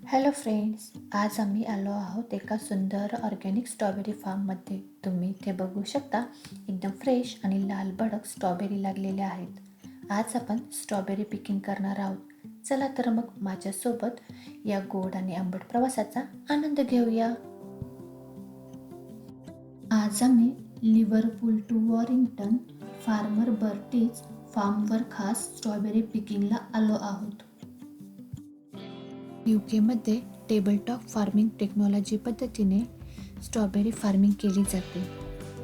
Hello friends, आज आम्ही आलो आहोत एका सुंदर ऑर्गॅनिक स्ट्रॉबेरी फार्ममध्ये. तुम्ही इथे बघू शकता, एकदम फ्रेश आणि लाल भडक स्ट्रॉबेरी लागलेल्या आहेत. आज आपण स्ट्रॉबेरी पिकिंग करणार आहोत. चला तर मग माझ्यासोबत या गोड आणि आंबट प्रवासाचा आनंद घेऊया. आज आम्ही लिव्हरपूल टू वॉरिंग्टन फार्मर बर्टीज फार्मवर खास स्ट्रॉबेरी पिकिंगला आलो आहोत. यूकेमध्ये टेबलटॉप फार्मिंग टेक्नॉलॉजी पद्धतीने स्ट्रॉबेरी फार्मिंग केली जाते.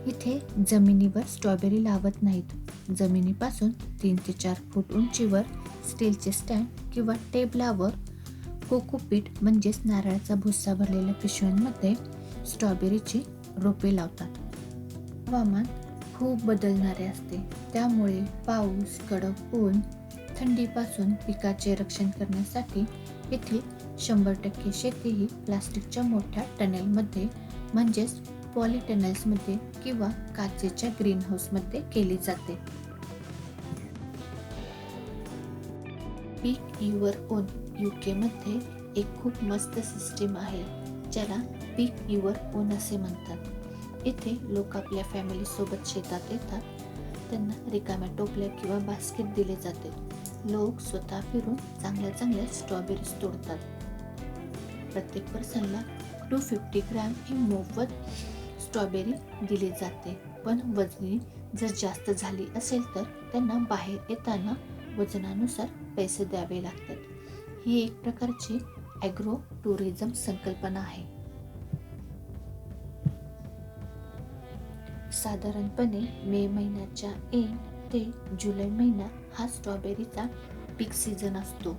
इथे जमिनीवर स्ट्रॉबेरी लावत नाहीत. जमिनीपासून 3 ते 4 फूट उंचीवर स्टीलचे स्टँड किंवा टेबलावर कोकोपीट म्हणजेच नारळाचा भुस्सा भरलेल्या पिशव्यांमध्ये स्ट्रॉबेरीची रोपे लावतात. हवामान खूप बदलणारे असते, त्यामुळे पाऊस, कडक ऊन, थंडीपासून पिकाचे रक्षण करण्यासाठी येथील 100% शेती ही प्लास्टिकच्या मोठ्या टनेलमध्ये म्हणजेच पॉलिटनल्समध्ये किंवा काचेच्या ग्रीन हाऊसमध्ये केली जाते. पीक युअर ओन यूकेमध्ये एक खूप मस्त सिस्टीम आहे, ज्याला पीक युअर ओन असे म्हणतात. इथे लोक आपल्या फॅमिलीसोबत शेतात येतात. त्यांना रिकाम्या टोपल्या किंवा बास्केट दिले जाते. लोक स्वतः फिरून चांगल्या स्ट्रॉबेरीज तोडतात. प्रत्येक पर्सनला 250 ग्रॅम ही मोफत स्ट्रॉबेरी दिली जाते. पण वजनी जर जास्त झाली असेल तर त्यांना बाहेर येताना वजनानुसार पैसे द्यावे लागतात. ही एक प्रकारची ॲग्रो टुरिझम संकल्पना आहे. साधारणपणे मे महिन्याच्या एंड ते जुलै महिना हा स्ट्रॉबेरीचा पीक सीझन असतो.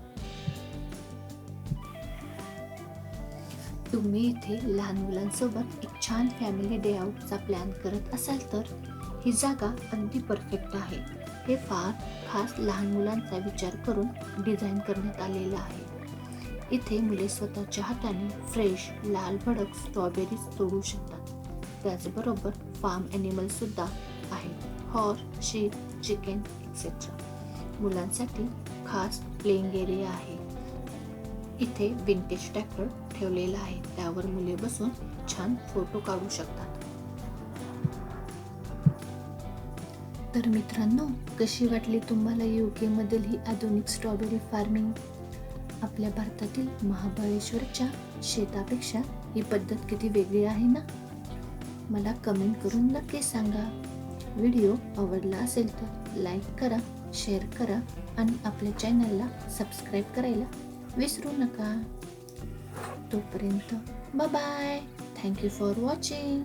तुम्ही इथे लहान मुलांसोबत एक छान फॅमिली डे आउटचा प्लॅन करत असाल तर ही जागा अगदी परफेक्ट आहे. हे फार खास लहान मुलांचा विचार करून डिझाईन करण्यात आलेलं आहे. इथे मुले स्वतःच्या हाताने फ्रेश लाल भडक स्ट्रॉबेरीज तोडू शकतात. त्याचबरोबर फार्म ॲनिमल सुद्धा आहेत, हॉर्स, शीप, चिकन एक्सेट्रा. मुलांसाठी खास प्लेइंग एरिया आहे. इथे विंटेज ट्रॅक्टर ठेवलेला आहे, त्यावर मुले बसून छान फोटो काढू शकतात. तर मित्रांनो, कशी वाटली तुम्हाला यूके मधील ही आधुनिक स्ट्रॉबेरी फार्मिंग? आपल्या भारतातील महाबळेश्वरच्या शेतापेक्षा ही पद्धत किती वेगळी आहे ना? मला कमेंट करून नक्की सांगा. व्हिडिओ आवडला असेल तर लाईक करा, शेअर करा आणि आपल्या चॅनलला सबस्क्राईब करायला विसरू नका. तोपर्यंत bye bye. Thank you for watching.